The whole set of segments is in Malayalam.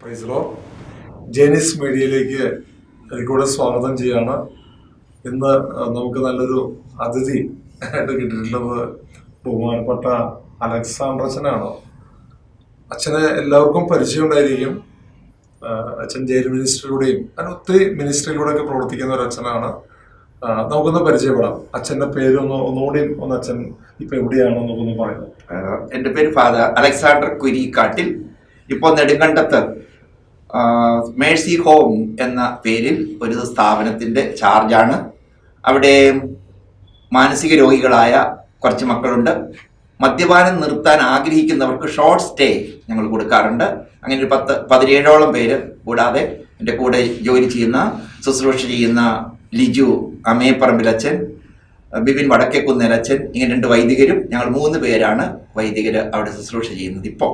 Praise Lord. ജെനിസ് മീഡിയയിലേക്ക് എനിക്കൂടെ സ്വാഗതം ചെയ്യാണ്. ഇന്ന് നമുക്ക് നല്ലൊരു അതിഥി ആയിട്ട് കിട്ടിയിട്ടുള്ളത് ബഹുമാനപ്പെട്ട അലക്സാണ്ടർ അച്ഛനാണ്. അച്ഛനെ എല്ലാവർക്കും പരിചയം ഉണ്ടായിരിക്കും. അച്ഛൻ ജയിൽ മിനിസ്ട്രിയിലൂടെയും അങ്ങനെ ഒത്തിരി മിനിസ്ട്രിയിലൂടെയൊക്കെ പ്രവർത്തിക്കുന്ന ഒരു അച്ഛനാണ്. നമുക്കൊന്ന് പരിചയപ്പെടാം. അച്ഛൻ്റെ ഒന്നുകൂടി അച്ഛൻ ഇപ്പൊ എവിടെയാണോ നമുക്കൊന്ന് പറയുന്നത്. എൻ്റെ പേര് ഫാദർ അലക്സാണ്ടർ കുരിക്കാട്ടിൽ. ഇപ്പോൾ നെടുങ്കണ്ടത്ത് മേഴ്സി ഹോം എന്ന പേരിൽ ഒരു സ്ഥാപനത്തിൻ്റെ ചാർജാണ്. അവിടെ മാനസിക രോഗികളായ കുറച്ച് മക്കളുണ്ട്. മദ്യപാനം നിർത്താൻ ആഗ്രഹിക്കുന്നവർക്ക് ഷോർട്ട് സ്റ്റേ ഞങ്ങൾ കൊടുക്കാറുണ്ട്. അങ്ങനെ ഒരു 17ഓളം പേര്, കൂടാതെ എൻ്റെ കൂടെ ജോലി ചെയ്യുന്ന ശുശ്രൂഷ ചെയ്യുന്ന ലിജു അമേപ്പറമ്പിലച്ഛൻ, ബിപിൻ വടക്കേക്കുന്നേലച്ഛൻ, ഇങ്ങനെ 2 വൈദികരും ഞങ്ങൾ 3 പേരാണ് വൈദികര് അവിടെ ശുശ്രൂഷ ചെയ്യുന്നത്. ഇപ്പോൾ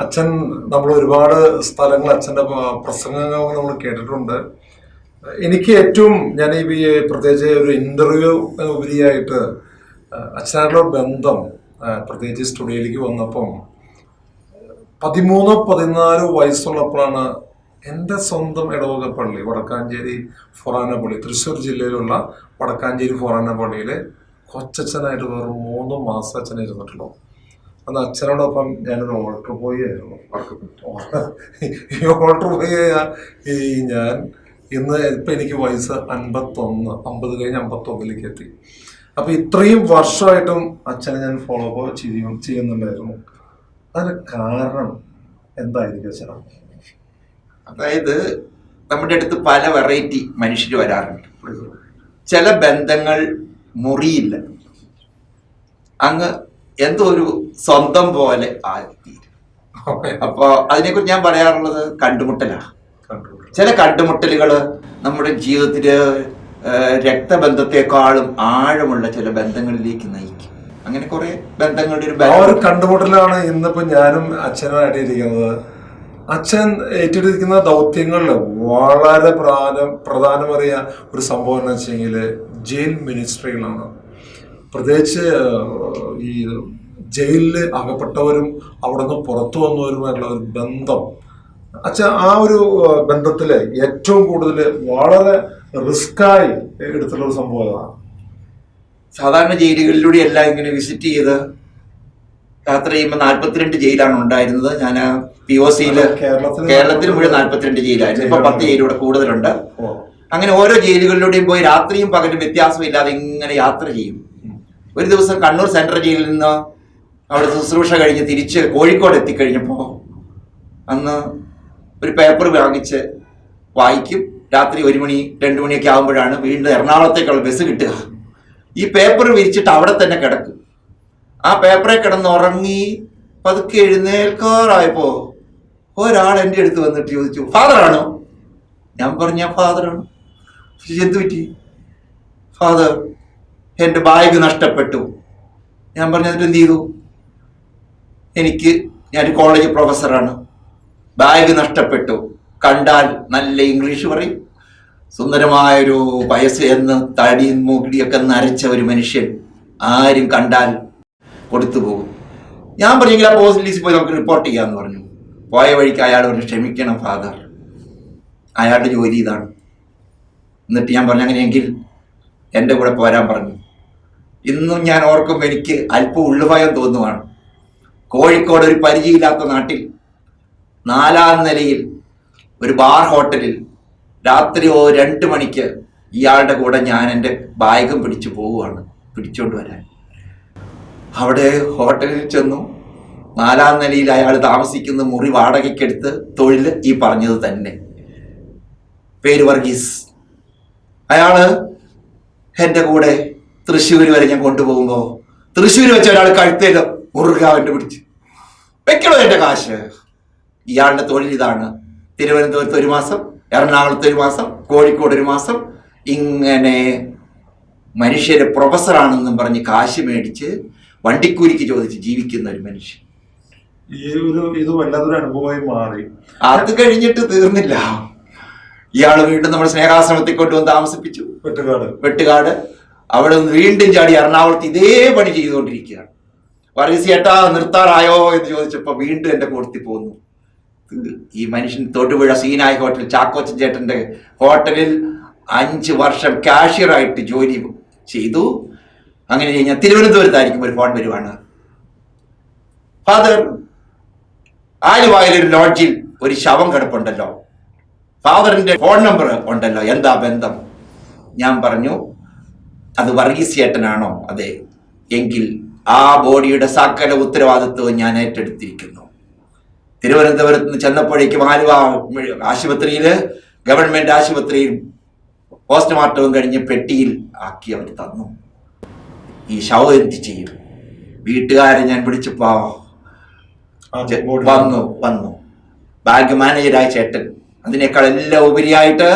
അച്ഛൻ നമ്മൾ ഒരുപാട് സ്ഥലങ്ങൾ അച്ഛൻ്റെ പ്രസംഗങ്ങൾ നമ്മൾ കേട്ടിട്ടുണ്ട്. എനിക്ക് ഏറ്റവും ഞാൻ ഈ പ്രത്യേകിച്ച് ഒരു ഇന്റർവ്യൂ ഉപരിയായിട്ട് അച്ഛനായിട്ടുള്ള ബന്ധം, പ്രത്യേകിച്ച് സ്റ്റുഡിയോയിലേക്ക് വന്നപ്പം 13-14 വയസ്സുള്ളപ്പോഴാണ് എൻ്റെ സ്വന്തം ഇടവക പള്ളി വടക്കാഞ്ചേരി ഫൊറാന പള്ളി, തൃശ്ശൂർ ജില്ലയിലുള്ള വടക്കാഞ്ചേരി ഫൊറാന പള്ളിയിലെ കൊച്ചച്ഛനായിട്ട് വെറും 3 മാസം അച്ഛൻ ഇരുന്നിട്ടുള്ളൂ. അന്ന് അച്ഛനോടൊപ്പം ഞാനൊരു ഓൾട്ടർ ബോയ് ആയിരുന്നു. ഈ ഓൾട്ടർ ബോയ് ഞാൻ ഇന്ന് ഇപ്പം എനിക്ക് വയസ്സ് 51, 50 കഴിഞ്ഞ് 51ലേക്ക് എത്തി. അപ്പം ഇത്രയും വർഷമായിട്ടും അച്ഛനെ ഞാൻ ഫോളോ അപ്പ് ചെയ്യുന്നുണ്ടായിരുന്നു. അതിന് കാരണം എന്തായിരിക്കും അച്ഛനാ? അതായത് നമ്മുടെ അടുത്ത് പല വെറൈറ്റി മനുഷ്യർ വരാറുണ്ട്. ചില ബന്ധങ്ങൾ മുറിയില്ല, അങ്ങ് എന്തോ ഒരു സ്വന്തം പോലെ ആയിത്തീരും. അപ്പോൾ അതിനെക്കുറിച്ച് ഞാൻ പറയാറുള്ളത് കണ്ടുമുട്ടലാണ്. ചില കണ്ടുമുട്ടലുകൾ നമ്മുടെ ജീവിതത്തില് രക്തബന്ധത്തെക്കാളും ആഴമുള്ള ചില ബന്ധങ്ങളിലേക്ക് നയിക്കും. അങ്ങനെ കുറെ ബന്ധങ്ങളുടെ ഒരു കണ്ടുമുട്ടലാണ് ഇന്നിപ്പോ ഞാനും അച്ഛനായിട്ട് ഇരിക്കുന്നത്. അച്ഛൻ ഏറ്റെടുക്കുന്ന ദൗത്യങ്ങളിൽ വളരെ പ്രധാനമറിയ ഒരു സംഭവം എന്ന് വെച്ചെങ്കിൽ ജയിൽ മിനിസ്ട്രികളാണ്. പ്രത്യേകിച്ച് ഈ ജയിലിൽ അകപ്പെട്ടവരും അവിടെ നിന്ന് പുറത്തു വന്നവരുമായിട്ടുള്ള ഒരു ബന്ധം, അച്ഛൻ ആ ഒരു ബന്ധത്തില് ഏറ്റവും കൂടുതൽ വളരെ റിസ്ക്കായി എടുത്തുള്ള ഒരു സംഭവമാണ്. സാധാരണ ജയിലുകളിലൂടെ എല്ലാം ഇങ്ങനെ വിസിറ്റ് ചെയ്ത് യാത്ര ചെയ്യുമ്പോൾ 42 ജയിലാണ് ഉണ്ടായിരുന്നത്. ഞാൻ POCയില് കേരളത്തിൽ മുഴുവൻ 42 ജയിലായിരുന്നു. ഇപ്പൊ 10 ജയിലൂടെ കൂടുതലുണ്ട്. അങ്ങനെ ഓരോ ജയിലുകളിലൂടെയും പോയി രാത്രിയും പകലും വ്യത്യാസമില്ലാതെ ഇങ്ങനെ യാത്ര ചെയ്യും. ഒരു ദിവസം കണ്ണൂർ സെൻട്രൽ ജയിലിൽ നിന്ന് അവിടെ ശുശ്രൂഷ കഴിഞ്ഞ് തിരിച്ച് കോഴിക്കോട് എത്തിക്കഴിഞ്ഞപ്പോൾ അന്ന് ഒരു പേപ്പർ വാങ്ങിച്ച് വായിക്കും. രാത്രി 1 മണി 2 മണിയൊക്കെ ആകുമ്പോഴാണ് വീണ്ടും എറണാകുളത്തേക്കുള്ള ബസ് കിട്ടുക. ഈ പേപ്പർ വിരിച്ചിട്ട് അവിടെ തന്നെ കിടക്കും. ആ പേപ്പറെ കിടന്നുറങ്ങി പതുക്കെ എഴുന്നേൽക്കാറായപ്പോ ഒരാൾ എൻ്റെ അടുത്ത് വന്നിട്ട് ചോദിച്ചു, ഫാദറാണോ? ഞാൻ പറഞ്ഞ ഫാദറാണ്. എന്ത് പറ്റി? ഫാദർ, എൻ്റെ ബാഗ് നഷ്ടപ്പെട്ടു. ഞാൻ പറഞ്ഞിട്ട് എന്ത് ചെയ്തു? ഞാൻ കോളേജ് പ്രൊഫസറാണ്, ബാഗ് നഷ്ടപ്പെട്ടു. കണ്ടാൽ നല്ല ഇംഗ്ലീഷ് പറയും, സുന്ദരമായൊരു വയസ്സ് എന്ന് തടിയും മൂക്കിടിയൊക്കെ നരച്ച ഒരു മനുഷ്യൻ, ആരും കണ്ടാൽ കൊടുത്തു പോകും. ഞാൻ പറഞ്ഞെങ്കിൽ ആ പോലീസിൽ പോയി നമുക്ക് റിപ്പോർട്ട് ചെയ്യാമെന്ന് പറഞ്ഞു. പോയ വഴിക്ക് അയാൾ പറഞ്ഞു, ക്ഷമിക്കണം ഫാദർ, അയാളുടെ ജോലി ഇതാണ്. എന്നിട്ട് ഞാൻ പറഞ്ഞു, അങ്ങനെയെങ്കിൽ എൻ്റെ കൂടെ പോരാൻ പറഞ്ഞു. ഇന്നും ഞാൻ ഓർക്കുമ്പോൾ എനിക്ക് അല്പം ഉള്ളുഭയം തോന്നുവാണ്. കോഴിക്കോട് ഒരു പരിചയമില്ലാത്ത നാട്ടിൽ 4ാം നിലയിൽ ഒരു ബാർ ഹോട്ടലിൽ രാത്രി 2 മണിക്ക് ഇയാളുടെ കൂടെ ഞാൻ എൻ്റെ ബാഗും പിടിച്ചു പോവുകയാണ്, പിടിച്ചോണ്ട് വരാൻ. അവിടെ ഹോട്ടലിൽ ചെന്നു. 4ാം നിലയിൽ അയാൾ താമസിക്കുന്ന മുറി വാടകയ്ക്കെടുത്ത്, തൊഴിൽ ഈ പറഞ്ഞത് തന്നെ, പേര് വർഗീസ്. അയാള് എൻ്റെ കൂടെ തൃശ്ശൂർ വരെ ഞാൻ കൊണ്ടുപോകുമ്പോൾ തൃശ്ശൂർ വെച്ച ഒരാൾ കഴുത്തേൽ മുറുകാവൻ്റെ പിടിച്ച്, വെക്കണോ എൻ്റെ കാശ്? ഇയാളുടെ തൊഴിൽ ഇതാണ്. തിരുവനന്തപുരത്ത് 1 മാസം, എറണാകുളത്ത് 1 മാസം, കോഴിക്കോട് 1 മാസം, ഇങ്ങനെ മനുഷ്യരെ പ്രൊഫസറാണെന്നും പറഞ്ഞ് കാശ് മേടിച്ച് വണ്ടിക്കൂലിക്ക് ചോദിച്ച് ജീവിക്കുന്ന ഒരു മനുഷ്യൻ. ഇത് വല്ലാത്തൊരു അനുഭവമായി മാറി. അത് കഴിഞ്ഞിട്ട് തീർന്നില്ല. ഇയാള് വീണ്ടും നമ്മുടെ സ്നേഹാശ്രമത്തിൽ കൊണ്ടുവന്ന് താമസിപ്പിച്ചു, വെട്ടുകാട്. അവിടെ നിന്ന് വീണ്ടും ചാടി എറണാകുളത്ത് ഇതേ പണി ചെയ്തുകൊണ്ടിരിക്കുകയാണ്. വർഗീസ് ചേട്ടാ നിർത്താറായോ എന്ന് ചോദിച്ചപ്പോൾ വീണ്ടും എൻ്റെ കൂട്ടത്തിൽ പോന്നു. ഈ മനുഷ്യൻ തൊടുപുഴ സീനായി ഹോട്ടൽ, ചാക്കോച്ചൻ ചേട്ടൻ്റെ ഹോട്ടലിൽ 5 വർഷം കാഷ്യറായിട്ട് ജോലി ചെയ്തു. അങ്ങനെ കഴിഞ്ഞാൽ തിരുവനന്തപുരത്തായിരിക്കും ഒരു ഫോൺ വരുവാണ്, ഫാദർ ആലുവായിലൊരു ലോഡ്ജിൽ ഒരു ശവം കിടപ്പുണ്ടല്ലോ, ഫാദറിന്റെ ഫോൺ നമ്പർ ഉണ്ടല്ലോ, എന്താ ബന്ധം? ഞാൻ പറഞ്ഞു, അത് വർഗീസ് ചേട്ടനാണോ? അതെ. എങ്കിൽ ആ ബോഡിയുടെ സകല ഉത്തരവാദിത്വവും ഞാൻ ഏറ്റെടുത്തിരിക്കുന്നു. തിരുവനന്തപുരത്ത് നിന്ന് ചെന്നപ്പോഴേക്കും ആലുവ ആശുപത്രിയിൽ, ഗവൺമെന്റ് ആശുപത്രിയിൽ പോസ്റ്റ്മോർട്ടവും കഴിഞ്ഞ് പെട്ടിയിൽ ആക്കി അവർ തന്നു. ഈ ശവം എന്ത് ചെയ്യും? വീട്ടുകാരെ ഞാൻ വിളിച്ചപ്പോ വന്നു ബാങ്ക് മാനേജരായ ചേട്ടൻ. അതിനേക്കാൾ എല്ലാം ഉപരിയായിട്ട്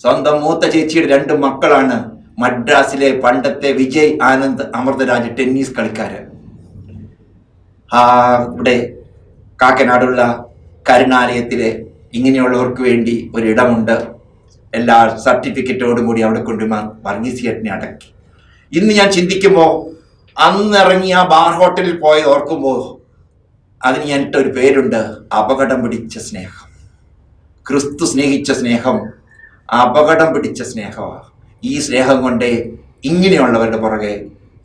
സ്വന്തം മൂത്ത ചേച്ചിയുടെ 2 മക്കളാണ് മദ്രാസിലെ പണ്ടത്തെ വിജയ് ആനന്ദ് അമൃതരാജ് ടെന്നീസ് കളിക്കാര്. ഇവിടെ കാക്കനാടുള്ള കരുണാലയത്തിലെ ഇങ്ങനെയുള്ളവർക്ക് വേണ്ടി ഒരിടമുണ്ട്. എല്ലാ സർട്ടിഫിക്കറ്റോടും കൂടി അവിടെ കൊണ്ട് വർഗീസ് ചേട്ടനെ അടക്കി. ഇന്ന് ഞാൻ ചിന്തിക്കുമ്പോൾ, അന്നിറങ്ങി ആ ബാർ ഹോട്ടലിൽ പോയത് ഓർക്കുമ്പോൾ അതിന് ഞാൻ ഇട്ടൊരു പേരുണ്ട്, അപകടം പിടിച്ച സ്നേഹം. ക്രിസ്തു സ്നേഹിച്ച സ്നേഹം അപകടം പിടിച്ച സ്നേഹമാണ്. ഈ സ്നേഹം കൊണ്ടേ ഇങ്ങനെയുള്ളവരുടെ പുറകെ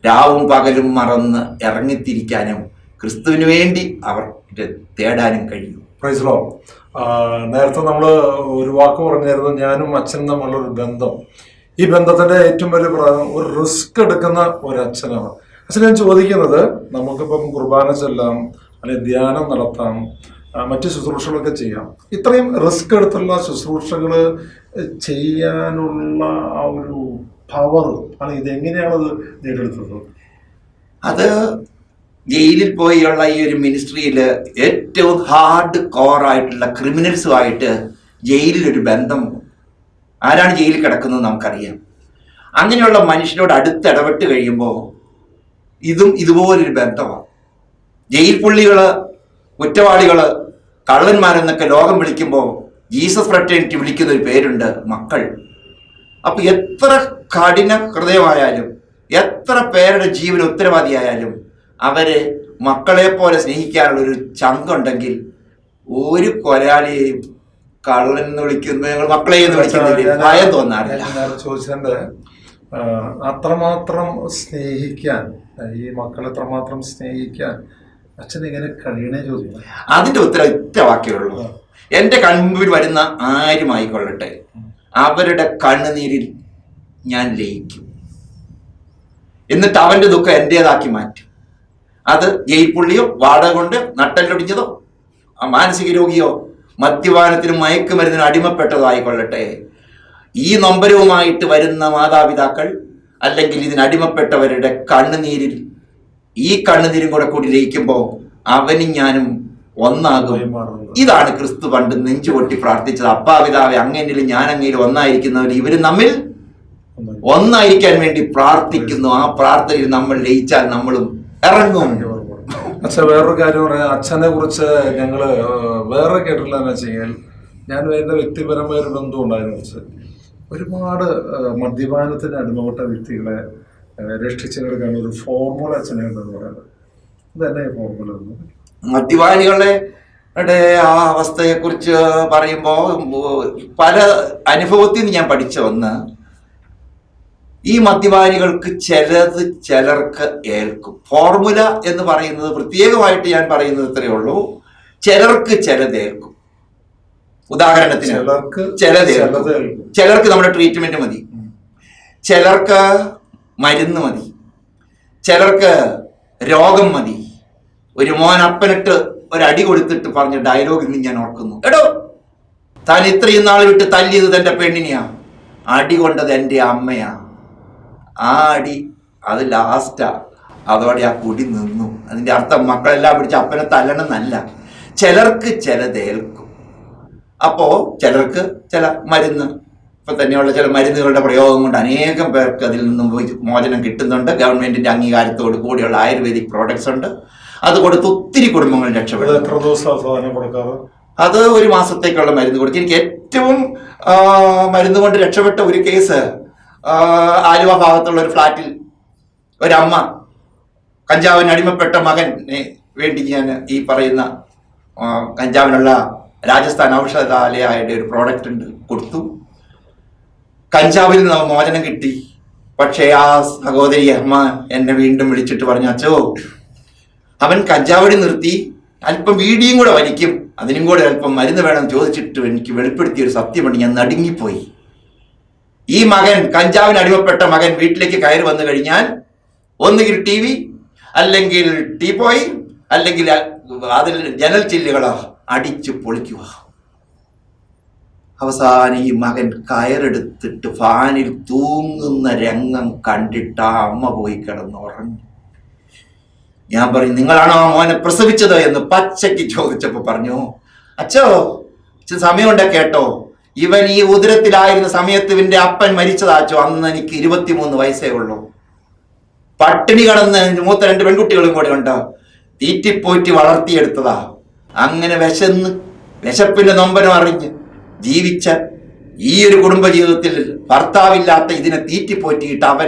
രാവും പകലും മറന്ന് ഇറങ്ങിത്തിരിക്കാനും ക്രിസ്തുവിന് വേണ്ടി അവർ തേടാനും കഴിയും. Praise Lord. നേരത്തെ നമ്മൾ ഒരു വാക്ക് പറഞ്ഞായിരുന്നു, ഞാനും അച്ഛനും തമ്മിലുള്ളൊരു ബന്ധം. ഈ ബന്ധത്തിന്റെ ഏറ്റവും വലിയ പ്രധാനം ഒരു റിസ്ക് എടുക്കുന്ന ഒരു അച്ഛനാണ്. അച്ഛൻ ഞാൻ ചോദിക്കുന്നത്, നമുക്കിപ്പം കുർബാന ചെല്ലാം, അല്ലെങ്കിൽ ധ്യാനം നടത്താം, മറ്റു ശുശ്രൂഷകളൊക്കെ ചെയ്യാം. ഇത്രയും റിസ്ക് എടുത്തുള്ള ശുശ്രൂഷകൾ ചെയ്യാനുള്ള ആ ഒരു പവർ ആണ്, ഇതെങ്ങനെയാണത് നേടിയെടുത്തത്? അത് ജയിലിൽ പോയുള്ള ഈ ഒരു മിനിസ്ട്രിയിൽ ഏറ്റവും ഹാർഡ് കോർ ആയിട്ടുള്ള ക്രിമിനൽസുമായിട്ട് ജയിലിലൊരു ബന്ധം. ആരാണ് ജയിലിൽ കിടക്കുന്നത് നമുക്കറിയാം. അങ്ങനെയുള്ള മനുഷ്യരോട് അടുത്ത് ഇടപെട്ട് കഴിയുമ്പോൾ ഇതും ഇതുപോലൊരു ബന്ധമാണ്. ജയിൽ പുള്ളികള്, കുറ്റവാളികള്, കള്ളന്മാരെന്നൊക്കെ ലോകം വിളിക്കുമ്പോൾ ജീസസ് ഫ്രറ്റേണിറ്റി വിളിക്കുന്ന ഒരു പേരുണ്ട്, മക്കൾ. അപ്പൊ എത്ര കഠിന ഹൃദയമായാലും, എത്ര പേരുടെ ജീവന ഉത്തരവാദിയായാലും അവരെ മക്കളെ പോലെ സ്നേഹിക്കാനുള്ള ഒരു ചങ്കുണ്ടെങ്കിൽ ഒരു കൊലയാളിയെയും കള്ളൻ എന്ന് വിളിക്കുന്ന, ഞങ്ങൾ മക്കളെ എന്ന് വിളിക്കുന്നില്ല, ഭയം തോന്നാറില്ല. ചോദിച്ചതിന്റെ അത്രമാത്രം സ്നേഹിക്കാൻ, ഈ മക്കളെ എത്രമാത്രം സ്നേഹിക്കാൻ അച്ഛൻ എങ്ങനെ കഴിയണേ ചോദിക്കും. അതിന്റെ ഉത്തരം ഒറ്റ വാക്കേ ഉള്ളൂ. എന്റെ കൺമുമ്പിൽ വരുന്ന ആരുമായിക്കൊള്ളട്ടെ, അവരുടെ കണ്ണുനീരിൽ ഞാൻ ലയിക്കും. എന്നിട്ട് അവന്റെ ദുഃഖം എന്റേതാക്കി മാറ്റും. അത് ജയിൽ പുള്ളിയോ, വാടക കൊണ്ട് നട്ടല്ലൊടിഞ്ഞതോ, മാനസിക രോഗിയോ, മദ്യപാനത്തിനും മയക്കുമരുന്നിനും അടിമപ്പെട്ടതോ ആയിക്കൊള്ളട്ടെ, ഈ നൊമ്പരവുമായിട്ട് വരുന്ന മാതാപിതാക്കൾ അല്ലെങ്കിൽ ഇതിനടിമപ്പെട്ടവരുടെ കണ്ണുനീരിൽ ഈ കണ്ണുനീരും കൂടി ലയിക്കുമ്പോൾ അവനും ഞാനും ഒന്നാകും. ഇതാണ് ക്രിസ്തു പണ്ട് നെഞ്ചുപൊട്ടി പ്രാർത്ഥിച്ചത്. അപ്പാപിതാവെ, അങ്ങേലും ഞാൻ അങ്ങയിലും ഒന്നായിരിക്കുന്നവർ ഇവരും തമ്മിൽ ഒന്നായിരിക്കാൻ വേണ്ടി പ്രാർത്ഥിക്കുന്നു. ആ പ്രാർത്ഥനയിൽ നമ്മൾ ലയിച്ചാൽ നമ്മളും ഇറങ്ങും. അച്ഛൻ വേറൊരു കാര്യം പറയാം. അച്ഛനെ കുറിച്ച് ഞങ്ങള് വേറെ കേട്ടില്ല എന്ന് വെച്ചാൽ, ഞാൻ എന്റെ വ്യക്തിപരമായ ഒരു ബന്ധം ഉണ്ടായിരുന്നു. വെച്ച് ഒരുപാട് മദ്യപാനത്തിന് അടിമപ്പെട്ട വ്യക്തികളെ രക്ഷിച്ചെടുക്കാൻ ഒരു ഫോർമുല അച്ഛനെ ഉണ്ടെന്ന് പറയുന്നത്. ഇതന്നെ ഫോർമുല. മദ്യപാനികളുടെ ആ അവസ്ഥയെ കുറിച്ച് പറയുമ്പോൾ പല അനുഭവത്തിൽ നിന്ന് ഞാൻ പഠിച്ച ഒന്ന്, ഈ മദ്യപാനികൾക്ക് ചിലർക്ക് ഏൽക്കും. ഫോർമുല എന്ന് പറയുന്നത് പ്രത്യേകമായിട്ട് ഞാൻ പറയുന്നത് ഇത്രയേ ഉള്ളൂ, ചിലർക്ക് ചിലതേൽക്കും. ഉദാഹരണത്തിന് ചിലർക്ക് നമ്മുടെ ട്രീറ്റ്മെന്റ് മതി, ചിലർക്ക് മരുന്ന് മതി, ചിലർക്ക് രോഗം മതി. ഒരു മോൻ അപ്പനിട്ട് ഒരടി കൊടുത്തിട്ട് പറഞ്ഞ ഡയലോഗ് ഇന്ന് ഞാൻ ഓർക്കുന്നു. എടോ, താൻ ഇത്രയും നാൾ വിട്ട് തല്ലിയത് തന്റെ പെണ്ണിനെയാ, അടി കൊണ്ടത് എൻ്റെ അമ്മയാ. ആ അടി അത് ലാസ്റ്റാ, അതോടെ ആ കുടി നിന്നു. അതിന്റെ അർത്ഥം മക്കളെല്ലാം പിടിച്ച് അപ്പനെ തല്ലണമെന്നല്ല. ചിലർക്ക് ചിലതേൽക്കും. അപ്പോ ചിലർക്ക് ചില മരുന്ന്, ഇപ്പൊ തന്നെയുള്ള ചില മരുന്നുകളുടെ പ്രയോഗം കൊണ്ട് അനേകം പേർക്ക് അതിൽ നിന്നും മോചനം കിട്ടുന്നുണ്ട്. ഗവൺമെന്റിന്റെ അംഗീകാരത്തോട് കൂടിയുള്ള ആയുർവേദിക് പ്രോഡക്ട്സ് ഉണ്ട്. അത് കൊടുത്ത് ഒത്തിരി കുടുംബങ്ങൾ രക്ഷപ്പെടും. അത് 1 മാസത്തേക്കുള്ള മരുന്ന് കൊടുക്കും. എനിക്ക് ഏറ്റവും മരുന്ന് കൊണ്ട് രക്ഷപ്പെട്ട ഒരു കേസ്, ആലുവ ഭാഗത്തുള്ള ഒരു ഫ്ലാറ്റിൽ ഒരമ്മ കഞ്ചാവിന് അടിമപ്പെട്ട മകനെ വേണ്ടി ഞാൻ ഈ പറയുന്ന കഞ്ചാവിനുള്ള രാജസ്ഥാൻ ഔഷധാലയയുടെ ഒരു പ്രോഡക്റ്റ് ഉണ്ട്, കൊടുത്തു. കഞ്ചാവിൽ നിന്ന് മോചനം കിട്ടി. പക്ഷേ ആ സഹോദരി അമ്മ എന്നെ വീണ്ടും വിളിച്ചിട്ട് പറഞ്ഞു, അച്ഛോ അവൻ കഞ്ചാവടി നിർത്തി, അല്പം വീടിയും കൂടെ വലിക്കും, അതിനും കൂടെ അല്പം മരുന്ന് വേണം ചോദിച്ചിട്ട് എനിക്ക് വെളിപ്പെടുത്തിയ ഒരു സത്യമുണ്ട്. ഞാൻ നടുങ്ങിപ്പോയി. ഈ മകൻ, കഞ്ചാവിന് അടിമപ്പെട്ട മകൻ വീട്ടിലേക്ക് കയറി വന്നു കഴിഞ്ഞാൽ ഒന്നുകിൽ ടി വി, അല്ലെങ്കിൽ ടീപ്പോയി, അല്ലെങ്കിൽ അതിൽ ജനൽ ചില്ലുകളോ അടിച്ചു പൊളിക്കുക. അവസാനം ഈ മകൻ കയറെടുത്തിട്ട് ഫാനിൽ തൂങ്ങുന്ന രംഗം കണ്ടിട്ട് ആ അമ്മ പോയി കിടന്നുറങ്ങി. ഞാൻ പറയും, നിങ്ങളാണോ ആ മോനെ പ്രസവിച്ചത് എന്ന് പച്ചയ്ക്ക് ചോദിച്ചപ്പോ പറഞ്ഞു, അച്ഛോ സമയമുണ്ടെ കേട്ടോ, ഇവൻ ഈ ഉദരത്തിലായിരുന്ന സമയത്ത് ഇവന്റെ അപ്പൻ മരിച്ചതാച്ചോ. അന്ന് എനിക്ക് 23 വയസ്സേ ഉള്ളൂ. പട്ടിണി കടന്ന് മൂത്ത 2 പെൺകുട്ടികളും കൂടെ ഉണ്ട്, തീറ്റിപ്പോറ്റി വളർത്തിയെടുത്തതാ. അങ്ങനെ വിശപ്പിന്റെ നൊമ്പരം അറിഞ്ഞ് ജീവിച്ച ഈ ഒരു കുടുംബജീവിതത്തിൽ ഭർത്താവില്ലാത്ത ഇതിനെ തീറ്റിപ്പോറ്റിയിട്ട് അവൻ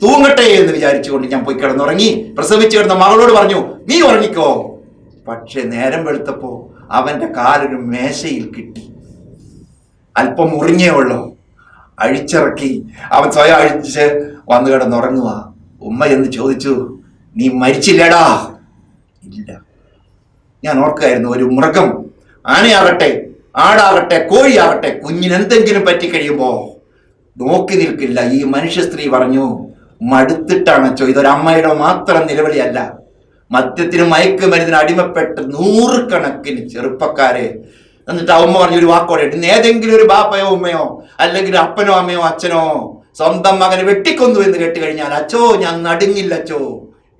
തൂങ്ങട്ടെ എന്ന് വിചാരിച്ചുകൊണ്ട് ഞാൻ പോയി കിടന്നുറങ്ങി. പ്രസവിച്ചു കിടന്ന മകളോട് പറഞ്ഞു, നീ ഉറങ്ങിക്കോ. പക്ഷെ നേരം വെളുത്തപ്പോ അവന്റെ കാലൊരു മേശയിൽ കിട്ടി. അല്പം മുറിഞ്ഞേ ഉള്ളൂ. അഴിച്ചിറക്കി അവൻ സ്വയം അഴിച്ച് വന്നു കിടന്നുറങ്ങുക. ഉമ്മ എന്ന് ചോദിച്ചു, നീ മരിച്ചില്ലടാ? ഇല്ല. ഞാൻ ഓർക്കുകയായിരുന്നു, ഒരു മൃഗം, ആനയാകട്ടെ ആടാകട്ടെ കോഴിയാകട്ടെ, കുഞ്ഞിന് എന്തെങ്കിലും പറ്റിക്കഴിയുമ്പോ നോക്കി നിൽക്കില്ല. ഈ മനുഷ്യ സ്ത്രീ പറഞ്ഞു, മടുത്തിട്ടാണച്ചോ. ഇതൊരമ്മയുടെ മാത്രം നിലവിളിയല്ല. മദ്യത്തിനും മയക്കുമരുന്നിന് അടിമപ്പെട്ട് 100 കണക്കിന് ചെറുപ്പക്കാരെ. എന്നിട്ട് അമ്മ പറഞ്ഞൊരു വാക്കോടെ, ഇന്ന് ഏതെങ്കിലും ഒരു ബാപ്പയോ ഉമ്മയോ അല്ലെങ്കിൽ അപ്പനോ അമ്മയോ അച്ഛനോ സ്വന്തം മകനെ വെട്ടിക്കൊന്നു എന്ന് കേട്ട് കഴിഞ്ഞാൽ, അച്ചോ ഞാൻ നടുങ്ങില്ലച്ചോ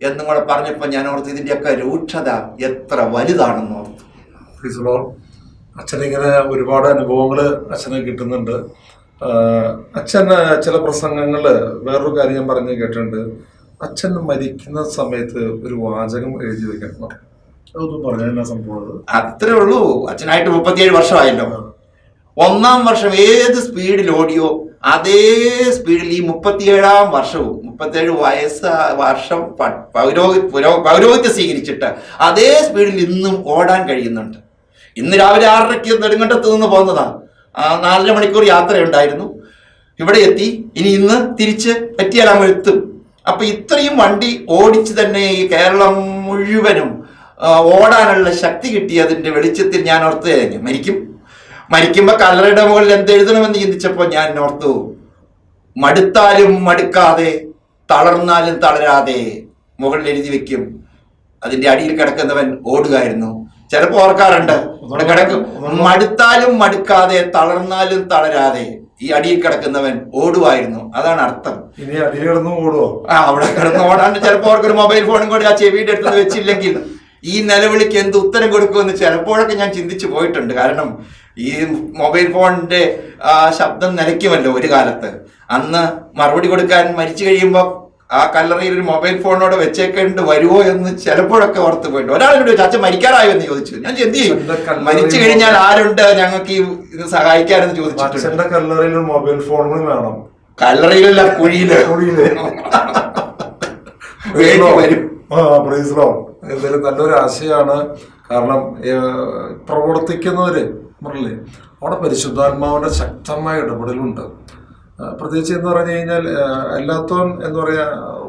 എന്നും കൂടെ പറഞ്ഞപ്പോ ഞാൻ ഓർത്ത് ഇതിന്റെയൊക്കെ രൂക്ഷത എത്ര വലുതാണെന്ന് ഓർത്തു. അച്ഛനിങ്ങനെ ഒരുപാട് അനുഭവങ്ങൾ അച്ഛന് കിട്ടുന്നുണ്ട്. അച്ഛന് ചില പ്രസംഗങ്ങള് വേറൊരു കാര്യം ഞാൻ പറഞ്ഞു കേട്ടിട്ടുണ്ട്. അച്ഛൻ മരിക്കുന്ന സമയത്ത് ഒരു വാചകം എഴുതി വെക്കണം. അതൊന്നും പറഞ്ഞ സംഭവം അത്രേ ഉള്ളൂ. അച്ഛനായിട്ട് 37 വർഷമായല്ലോ. 1-ാം വർഷം ഏത് സ്പീഡിൽ ഓടിയോ അതേ സ്പീഡിൽ ഈ 37-ാം വർഷവും 37 വർഷം പൗരോഹിത്യം സ്വീകരിച്ചിട്ട് അതേ സ്പീഡിൽ ഇന്നും ഓടാൻ കഴിയുന്നുണ്ട്. ഇന്ന് രാവിലെ 6:30 നെടുങ്കണ്ടത്ത് നിന്ന് പോകുന്നതാ. 4.5 മണിക്കൂർ യാത്രയുണ്ടായിരുന്നു. ഇവിടെ എത്തി. ഇനി ഇന്ന് തിരിച്ച് പറ്റിയാലാകുമ്പോൾ എത്തും. അപ്പൊ ഇത്രയും വണ്ടി ഓടിച്ച് തന്നെ ഈ കേരളം മുഴുവനും ഓടാനുള്ള ശക്തി കിട്ടിയതിന്റെ വെളിച്ചത്തിൽ ഞാൻ ഓർത്ത് മരിക്കുമ്പോ കല്ലറയുടെ മുകളിൽ എന്തെഴുതണമെന്ന് ചിന്തിച്ചപ്പോ ഞാൻ ഓർത്തു, മടുത്താലും മടുക്കാതെ തളർന്നാലും തളരാതെ മുകളിൽ എഴുതി വെക്കും. അതിന്റെ അടിയിൽ കിടക്കുന്നവൻ ഓടുകയായിരുന്നു. ചിലപ്പോ ഓർക്കാറുണ്ട്, ഇവിടെ കിടക്കും, മടുത്താലും മടുക്കാതെ തളർന്നാലും തളരാതെ ഈ അടിയിൽ കിടക്കുന്നവൻ ഓടുവായിരുന്നു. അതാണ് അർത്ഥം. ഇനി അടിയിൽ കിടന്നു ഓടുവോ? അവിടെ കിടന്ന് ഓടാണ്ട് ചിലപ്പോ അവർക്കൊരു മൊബൈൽ ഫോണും കൂടി ആ ചെവിയുടെ അടുത്ത് വെച്ചില്ലെങ്കിൽ ഈ നിലവിളിക്ക് എന്ത് ഉത്തരം കൊടുക്കുമെന്ന് ചിലപ്പോഴൊക്കെ ഞാൻ ചിന്തിച്ചു പോയിട്ടുണ്ട്. കാരണം ഈ മൊബൈൽ ഫോണിന്റെ ശബ്ദം നിലയ്ക്കുമല്ലോ ഒരു കാലത്ത്. അന്ന് മറുപടി കൊടുക്കാൻ മരിച്ചു കഴിയുമ്പോൾ ആ കല്ലറയിൽ ഒരു മൊബൈൽ ഫോണോടെ വെച്ചേക്കേണ്ടി വരുമോ എന്ന് ചിലപ്പോഴൊക്കെ ഓർത്ത് പോയിട്ടുണ്ട്. ഒരാളോട് ചോദിച്ചു, അച്ഛൻ മരിക്കാറായോ എന്ന് ചോദിച്ചു. ഞാൻ എന്ത് ചെയ്യും, മരിച്ചു കഴിഞ്ഞാൽ ആരുണ്ട് ഞങ്ങൾക്ക് ഇത് സഹായിക്കാനെന്ന് ചോദിച്ചിട്ടുണ്ട്. കല്ലറയിൽ മൊബൈൽ ഫോണും വേണം. കല്ലറയിലല്ല, കുഴിയില് വരും. എന്തായാലും നല്ലൊരു ആശയമാണ്. കാരണം പ്രവർത്തിക്കുന്നവര് പറഞ്ഞില്ലേ, അവിടെ പരിശുദ്ധാത്മാവിന്റെ ശക്തമായ ഇടപെടലുണ്ട്. പ്രത്യേകിച്ച് എന്ന് പറഞ്ഞു കഴിഞ്ഞാൽ എല്ലാത്തവൻ എന്താ പറയാ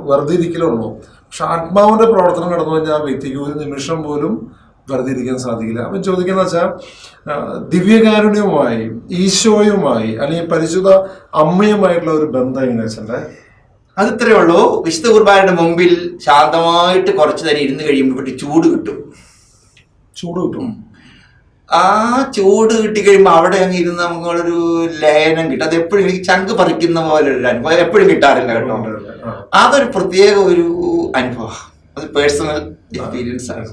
വെറുതെ ഇരിക്കലുള്ളൂ. പക്ഷെ ആത്മാവിന്റെ പ്രവർത്തനം കടന്നു കഴിഞ്ഞാൽ ആ വ്യക്തിക്ക് ഒരു നിമിഷം പോലും വെറുതെ ഇരിക്കാൻ സാധിക്കില്ല. അവൻ ചോദിക്കുന്ന വെച്ചാൽ ദിവ്യകാരുണ്യവുമായി, ഈശോയുമായി, അല്ലെങ്കിൽ പരിശുദ്ധ അമ്മയുമായിട്ടുള്ള ഒരു ബന്ധം എങ്ങനെ വെച്ചാൽ അത് ഇത്രയേ ഉള്ളൂ. വിശുദ്ധ കുർബാനയുടെ മുമ്പിൽ ശാന്തമായിട്ട് കുറച്ചു നേരം ഇരുന്ന് കഴിയുമ്പോൾ ചൂട് കിട്ടും. ആ ചൂട് കിട്ടിക്കഴിയുമ്പോൾ അവിടെ അങ്ങ് ഇരുന്ന് നമുക്കൊരു ലയനം കിട്ടും. അത് എപ്പോഴും എനിക്ക് ചങ്ക് പറിക്കുന്ന പോലെ ഒരു അനുഭവം എപ്പോഴും കിട്ടാറില്ല കേട്ടോ. അതൊരു പ്രത്യേക ഒരു അനുഭവം, അത് പേഴ്സണൽ എക്സ്പീരിയൻസ് ആണ്.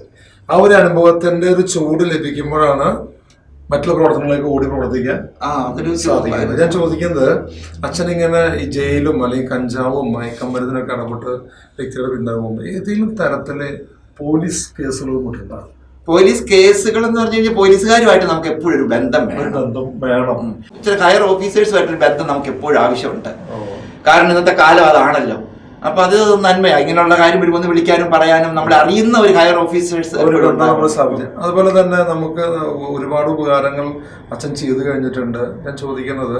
ആ ഒരു അനുഭവത്തിന്റെ ഒരു ചൂട് ലഭിക്കുമ്പോഴാണ് മറ്റുള്ള പ്രവർത്തനങ്ങളിലേക്ക് ഓടി പ്രവർത്തിക്കാൻ സാധിക്കുന്നത്. ഞാൻ ചോദിക്കുന്നത്, അച്ഛനിങ്ങനെ ഈ ജയിലും അല്ലെങ്കിൽ കഞ്ചാവും മയക്കമരുന്നിനൊക്കെ ഇടപെട്ട് വ്യക്തികളുടെ പിന്നാകുമ്പോൾ ഏതെങ്കിലും തരത്തില് പോലീസ് കേസുകളും കൂട്ടുണ്ടാകും? പോലീസ് കേസുകൾ എന്ന് പറഞ്ഞു കഴിഞ്ഞാൽ പോലീസുകാരുമായിട്ട് നമുക്ക് എപ്പോഴും ഒരു ബന്ധം വേണം. ചില ഹയർ ഓഫീസേഴ്സുമായിട്ടൊരു ബന്ധം നമുക്ക് എപ്പോഴും ആവശ്യമുണ്ട്. കാരണം ഇന്നത്തെ കാലം അതാണല്ലോ. അപ്പൊ അത് നന്മയാ. ഇങ്ങനെയുള്ള കാര്യം വരുമ്പോൾ ഒന്ന് വിളിക്കാനും പറയാനും നമ്മൾ അറിയുന്ന ഒരു ഹയർ ഓഫീസേഴ്സ്. അതുപോലെ തന്നെ നമുക്ക് ഒരുപാട് ഉപകാരങ്ങൾ അച്ഛൻ ചെയ്തു കഴിഞ്ഞിട്ടുണ്ട്. ഞാൻ ചോദിക്കുന്നത്,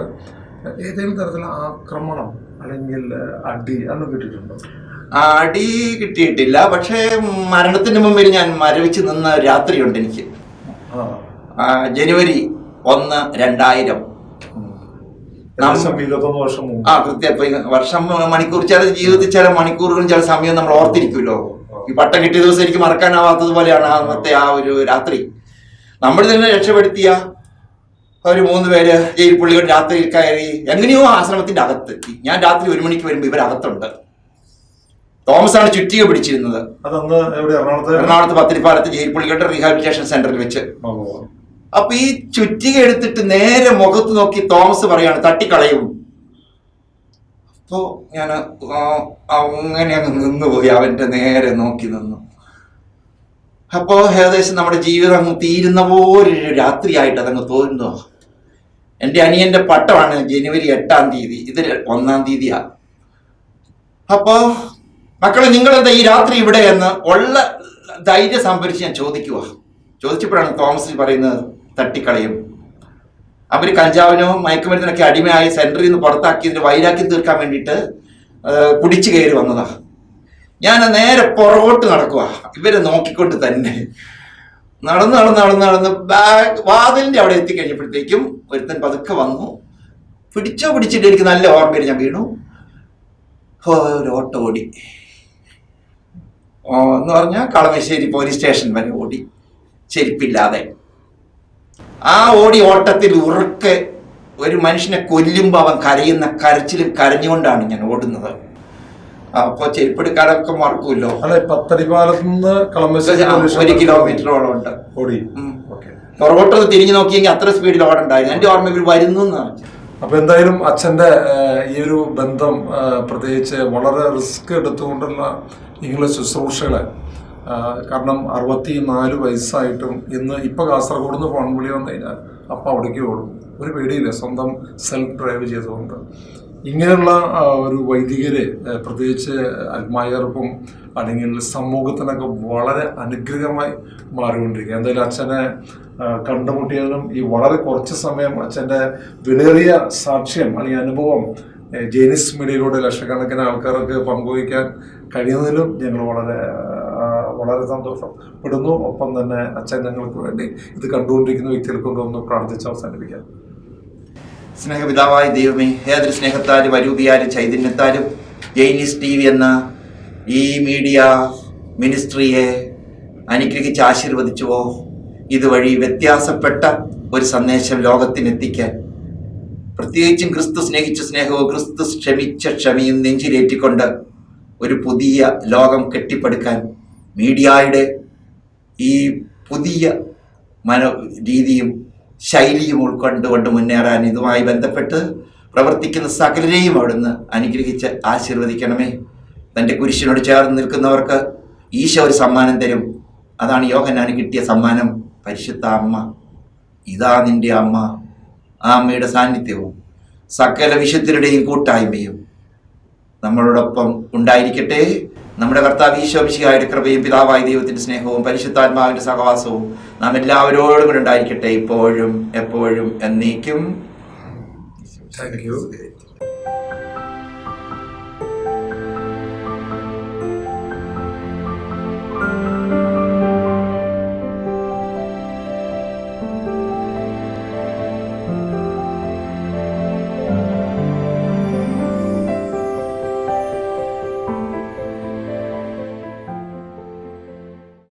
ഏതെങ്കിലും തരത്തിലുള്ള ആക്രമണം അല്ലെങ്കിൽ അടി അതൊന്നും കിട്ടിയിട്ടുണ്ടോ? അടി കിട്ടിയിട്ടില്ല, പക്ഷേ മരണത്തിന് മുമ്പിൽ ഞാൻ മരവിച്ച് നിന്ന രാത്രിയുണ്ട് എനിക്ക്. ജനുവരി 1, 2000. 21 വർഷം മുമ്പ്. കൃത്യം വർഷം മണിക്കൂർ, ചില ജീവിതത്തിൽ ചില മണിക്കൂറുകളും ചില സമയവും നമ്മൾ ഓർത്തിരിക്കുമല്ലോ. ഈ പട്ടം കിട്ടിയ ദിവസം എനിക്ക് മറക്കാനാവാത്തതുപോലെയാണ് അന്നത്തെ ആ ഒരു രാത്രി. നമ്മൾ തന്നെ രക്ഷപ്പെടുത്തിയ ഒരു 3 പേര് ജയിൽ പുള്ളികൾ രാത്രി കയറി എങ്ങനെയോ ആശ്രമത്തിന്റെ അകത്ത്. ഞാൻ രാത്രി 1 മണിക്ക് വരുമ്പോ ഇവരകത്തുണ്ട്. തോമസ് ആണ് ചുറ്റിക പിടിച്ചിരുന്നത്. എറണാകുളത്ത് പത്തിരിപ്പാലത്ത് ജയിൽ പുള്ളികളുടെ റീഹാബിലിറ്റേഷൻ സെന്ററിൽ വെച്ച്. അപ്പൊ ഈ ചുറ്റിക എടുത്തിട്ട് നേരെ മുഖത്ത് നോക്കി തോമസ് പറയാണ്, തട്ടിക്കളയും. അപ്പോ ഞാൻ അങ്ങനെ അങ്ങ് നിന്നുപോയി, അവന്റെ നേരെ നോക്കി നിന്നു. അപ്പോ ഏകദേശം നമ്മുടെ ജീവിതം അങ്ങ് തീരുന്ന പോലൊരു രാത്രിയായിട്ട് അതങ്ങ് തോന്നുന്നു. എൻ്റെ അനിയന്റെ പട്ടമാണ് ജനുവരി 8-ാം തീയതി, ഇത് 1-ാം തീയതിയാ. അപ്പോ മക്കളെ, നിങ്ങളെന്താ ഈ രാത്രി ഇവിടെ എന്ന് ഉള്ള ധൈര്യം സംഭരിച്ച് ഞാൻ ചോദിച്ചപ്പോഴാണ് തോമസ് പറയുന്നത്, തട്ടിക്കളയും. അവർ കഞ്ചാവിനോ മയക്കുമരുന്നിനൊക്കെ അടിമയായി സെന്ററിൽ നിന്ന് പുറത്താക്കിയതിന്റെ വൈരാഗ്യം തീർക്കാൻ വേണ്ടിയിട്ട് കുടിച്ചു കയറി വന്നതാ. ഞാൻ നേരെ പുറകോട്ട് നടക്കുക, ഇവരെ നോക്കിക്കൊണ്ട് തന്നെ നടന്ന് വാതിലിന്റെ അവിടെ എത്തിക്കഴിഞ്ഞപ്പോഴത്തേക്കും ഒരുത്തൻ പതുക്കെ വന്നു. പിടിച്ചിട്ട് എനിക്ക് നല്ല ഓർമ്മയിൽ ഞാൻ വീണു. ഒരു ഓട്ടോ ഓടി എന്ന് പറഞ്ഞാൽ കളമശ്ശേരി പോലീസ് സ്റ്റേഷൻ വരെ ഓടി, ചെരുപ്പില്ലാതെ. ആ ഓട്ടത്തിൽ ഉറക്കെ ഒരു മനുഷ്യനെ കൊല്ലുമ്പോൾ അവൻ കരയുന്ന കരച്ചിലും കരഞ്ഞുകൊണ്ടാണ് ഞാൻ ഓടുന്നത്. അപ്പൊ ചെരുപ്പെടുക്കാരൊക്കെ മറക്കൂല്ലോ. പത്തടിപ്പാലത്ത് നിന്ന് 1 കിലോമീറ്ററോളം ഉണ്ട് ഓടി. പുറകോട്ടൊന്ന് തിരിഞ്ഞു നോക്കിയെങ്കിൽ അത്ര സ്പീഡിൽ ഓടണ്ടായിരുന്നു. എന്റെ ഓർമ്മ ഇവർ വരുന്നു എന്നാണ്. അപ്പൊ എന്തായാലും അച്ഛന്റെ ഈ ഒരു ബന്ധം, പ്രത്യേകിച്ച് വളരെ റിസ്ക് എടുത്തുകൊണ്ടുള്ള ഇങ്ങനെയുള്ള ശുശ്രൂഷകളെ, കാരണം 64 വയസ്സായിട്ടും ഇപ്പൊ കാസർഗോഡ് നിന്ന് ഫോൺ വിളി വന്നു കഴിഞ്ഞാൽ അപ്പൊ അവിടേക്ക് ഓടും. ഒരു പേടിയില്ല, സ്വന്തം സെൽഫ് ഡ്രൈവ് ചെയ്തുകൊണ്ട്. ഇങ്ങനെയുള്ള ഒരു വൈദികര്, പ്രത്യേകിച്ച് അൽമായർക്കും അല്ലെങ്കിൽ സമൂഹത്തിനൊക്കെ വളരെ അനുഗ്രഹമായി മാറിക്കൊണ്ടിരിക്കുക. എന്തായാലും അച്ഛനെ കണ്ടുമുട്ടിയതിനും ഈ വളരെ കുറച്ച് സമയം അച്ഛൻ്റെ വിലയേറിയ സാക്ഷ്യം അല്ലെങ്കിൽ അനുഭവം ജെനിസ് മീഡിയയിലൂടെ ലക്ഷക്കണക്കിന് ആൾക്കാർക്ക് പങ്കുവയ്ക്കാൻ കഴിയുന്നതിലും ഞങ്ങൾ വളരെ സന്തോഷപ്പെടുന്നു. ഒപ്പം തന്നെ അച്ഛൻ ഞങ്ങൾക്ക് വേണ്ടി ഇത് കണ്ടുകൊണ്ടിരിക്കുന്ന വ്യക്തികൾക്ക് കൊണ്ടൊന്ന് പ്രാർത്ഥിച്ച് അവസാനിപ്പിക്കാം. സ്നേഹപിതാവായ ദൈവമേ, ഏതൊരു സ്നേഹത്താലും അരൂപിയാലും ചൈതന്യത്താലും ജെയിനിസ് TV എന്ന ഈ മീഡിയ മിനിസ്ട്രിയെ അനുഗ്രഹിച്ച് ആശീർവദിച്ചുവോ, ഇതുവഴി വ്യത്യാസപ്പെട്ട ഒരു സന്ദേശം ലോകത്തിനെത്തിക്കാൻ, പ്രത്യേകിച്ചും ക്രിസ്തു സ്നേഹിച്ച സ്നേഹവും ക്രിസ്തു ക്ഷമിച്ച ക്ഷമയും നെഞ്ചിലേറ്റിക്കൊണ്ട് ഒരു പുതിയ ലോകം കെട്ടിപ്പടുക്കാൻ മീഡിയയുടെ ഈ പുതിയ രീതിയും ശൈലിയും ഉൾക്കൊണ്ടുകൊണ്ട് മുന്നേറാൻ ഇതുമായി ബന്ധപ്പെട്ട് പ്രവർത്തിക്കുന്ന സകലരെയും അവിടുന്ന് അനുഗ്രഹിച്ച് ആശീർവദിക്കണമേ. തൻ്റെ കുരിശിനോട് ചേർന്ന് നിൽക്കുന്നവർക്ക് ഈശോ ഒരു സമ്മാനം തരും. അതാണ് യോഹന്നാന് കിട്ടിയ സമ്മാനം, പരിശുദ്ധ അമ്മ. ഇതാ നിന്റെ അമ്മ. ആ അമ്മയുടെ സാന്നിധ്യവും സകല വിശുദ്ധരുടെയും കൂട്ടായ്മയും നമ്മളോടൊപ്പം ഉണ്ടായിരിക്കട്ടെ. നമ്മുടെ കർത്താവ് ഈശോ മിശിഹായുടെ കൃപയും പിതാവായ ദൈവത്തിന്റെ സ്നേഹവും പരിശുദ്ധാത്മാവിന്റെ സഹവാസവും നാം എല്ലാവരോടും കൂടെ ഉണ്ടായിരിക്കട്ടെ, ഇപ്പോഴും എപ്പോഴും എന്നേക്കും. Thank you.